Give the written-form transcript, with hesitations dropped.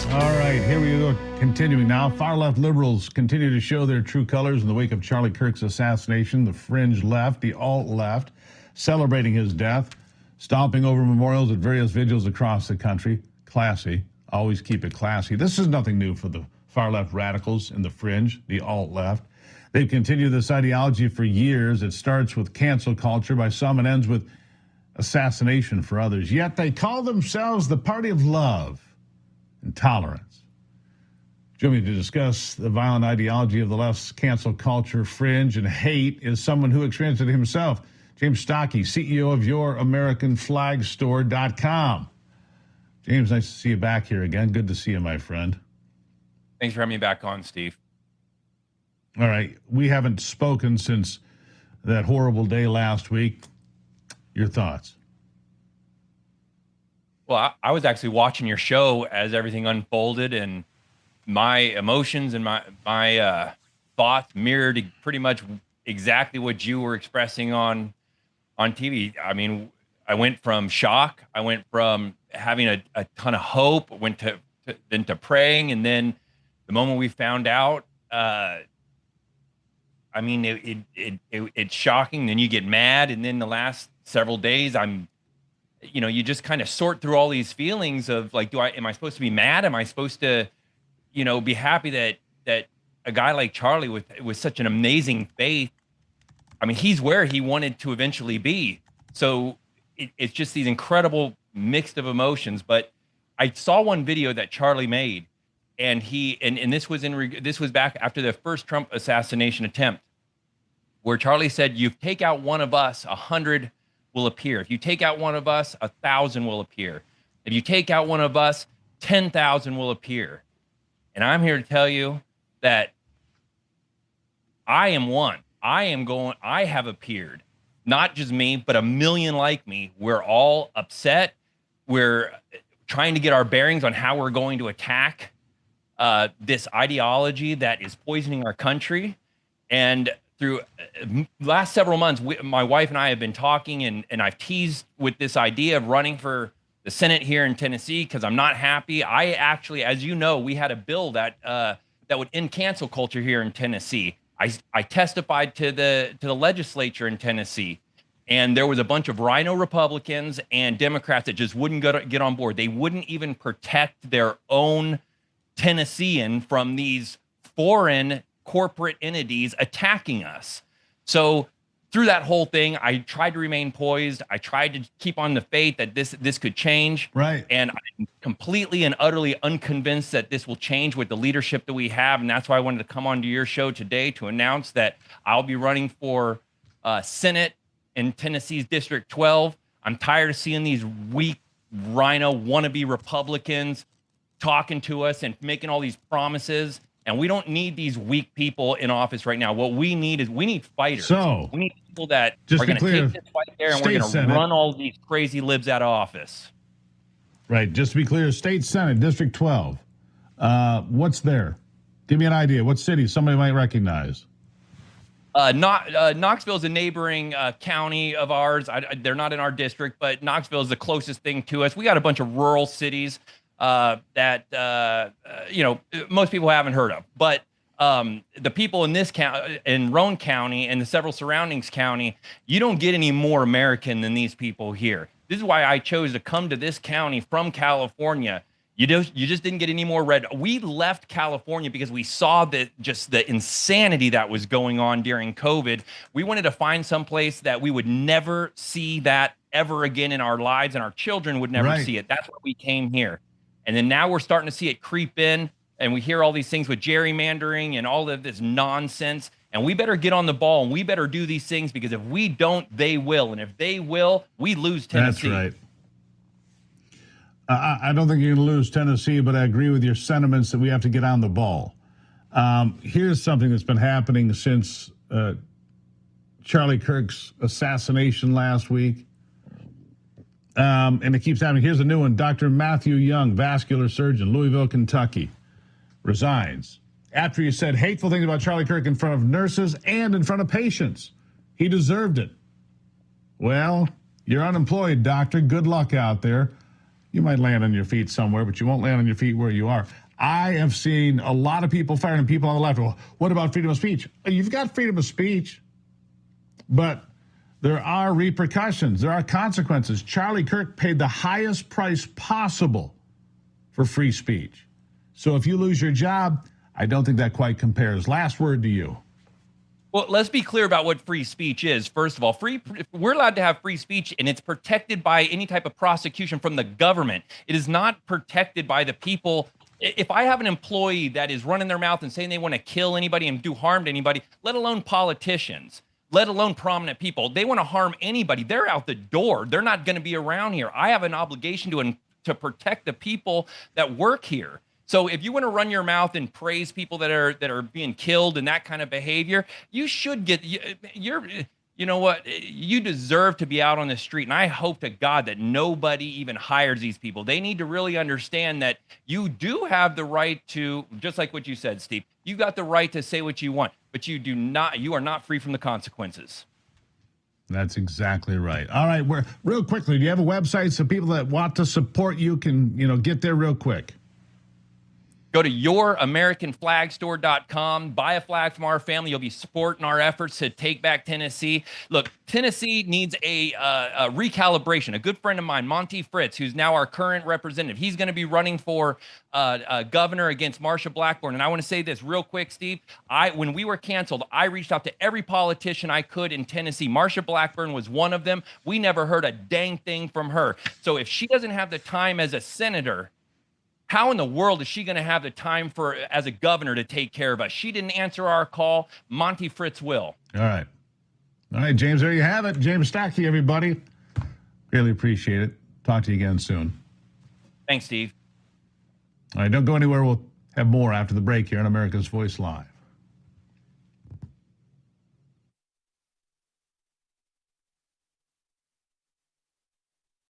All right, here we go. Continuing now. Far-left liberals continue to show their true colors in the wake of Charlie Kirk's assassination. The fringe left, the alt-left, celebrating his death, stomping over memorials at various vigils across the country. Classy. Always keep it classy. This is nothing new for the far-left radicals in the fringe, the alt-left. They've continued this ideology for years. It starts with cancel culture by some and ends with assassination for others. Yet they call themselves the party of love and tolerance. Joining me to discuss the violent ideology of the left's cancel culture, fringe, and hate is someone who experienced it himself. James Stockey, CEO of YourAmericanFlagStore.com. James, nice to see you back here again. Good to see you, my friend. Thanks for having me back on, Steve. All right. We haven't spoken since that horrible day last week. Your thoughts? Well, I was actually watching your show as everything unfolded, and my emotions and my thoughts mirrored pretty much exactly what you were expressing on TV. I mean, I went from shock. I went from having a ton of hope, went to praying, and then the moment we found out, I mean, it's shocking. Then you get mad, and then the last several days, you just kind of sort through all these feelings of like, am I supposed to be mad? Am I supposed to, be happy that a guy like Charlie with such an amazing faith, I mean, he's where he wanted to eventually be. So it's just these incredible mixed of emotions. But I saw one video that Charlie made, and this was back after the first Trump assassination attempt, where Charlie said, "You take out one of us, 100 will appear. If you take out one of us, 1,000 will appear. If you take out one of us, 10,000 will appear." And I'm here to tell you that I am one. I have appeared. Not just me, but a million like me. We're all upset. We're trying to get our bearings on how we're going to attack this ideology that is poisoning our country. And through last several months, my wife and I have been talking, and I've teased with this idea of running for the Senate here in Tennessee because I'm not happy. I actually, as you know, we had a bill that would end cancel culture here in Tennessee. I testified to the legislature in Tennessee, and there was a bunch of Ryno Republicans and Democrats that just wouldn't get on board. They wouldn't even protect their own Tennessean from these foreign corporate entities attacking us. So through that whole thing, I tried to remain poised. I tried to keep on the faith that this could change. Right. And I'm completely and utterly unconvinced that this will change with the leadership that we have. And that's why I wanted to come onto your show today to announce that I'll be running for Senate in Tennessee's District 12. I'm tired of seeing these weak Ryno wannabe Republicans talking to us and making all these promises. And we don't need these weak people in office right now. What we need is fighters. So we need people that are going to take this fight there, and we're going to run all these crazy libs out of office. Right. Just to be clear, State Senate, District 12. What's there? Give me an idea. What city somebody might recognize? Knoxville is a neighboring county of ours. They're not in our district, but Knoxville is the closest thing to us. We got a bunch of rural cities that most people haven't heard of, but the people in this county, in Roane County and the several surroundings county, you don't get any more American than these people here. This is why I chose to come to this county from California. You just didn't get any more red. We left California because we saw the insanity that was going on during COVID. We wanted to find some place that we would never see that ever again in our lives, and our children would never see it. That's why we came here. And then now we're starting to see it creep in, and we hear all these things with gerrymandering and all of this nonsense. And we better get on the ball, and we better do these things, because if we don't, they will. And if they will, we lose Tennessee. That's right. I don't think you're going to lose Tennessee, but I agree with your sentiments that we have to get on the ball. Here's something that's been happening since Charlie Kirk's assassination last week. And it keeps happening. Here's a new one. Dr. Matthew Young, vascular surgeon, Louisville, Kentucky, resigns after he said hateful things about Charlie Kirk in front of nurses and in front of patients. He deserved it. Well, you're unemployed, doctor. Good luck out there. you might land on your feet somewhere, but you won't land on your feet where you are. I have seen a lot of people firing people on the left. Well, what about freedom of speech? You've got freedom of speech, but there are repercussions. There are consequences. Charlie Kirk paid the highest price possible for free speech. So if you lose your job, I don't think that quite compares. Last word to you. Well, let's be clear about what free speech is. First of all, we're allowed to have free speech, and it's protected by any type of prosecution from the government. It is not protected by the people. If I have an employee that is running their mouth and saying they want to kill anybody and do harm to anybody, let alone politicians, let alone prominent people, they want to harm anybody, they're out the door. They're not going to be around here. I have an obligation to protect the people that work here. So if you want to run your mouth and praise people that are being killed and that kind of behavior, you should get you know what? You deserve to be out on the street. And I hope to God that nobody even hires these people. They need to really understand that you do have the right to, just like what you said, Steve, you got the right to say what you want, but you are not free from the consequences. That's exactly right. All right, real quickly, do you have a website so people that want to support you can, get there real quick? Go to youramericanflagstore.com. Buy a flag from our family. You'll be supporting our efforts to take back Tennessee. Look, Tennessee needs a recalibration. A good friend of mine, Monty Fritz, who's now our current representative, he's going to be running for governor against Marsha Blackburn. And I want to say this real quick, Steve. When we were canceled, I reached out to every politician I could in Tennessee. Marsha Blackburn was one of them. We never heard a dang thing from her. So if she doesn't have the time as a senator, how in the world is she going to have the time as a governor to take care of us? She didn't answer our call. Monty Fritz will. All right, James, there you have it. James Stackey, everybody. Really appreciate it. Talk to you again soon. Thanks, Steve. All right, don't go anywhere. We'll have more after the break here on America's Voice Live.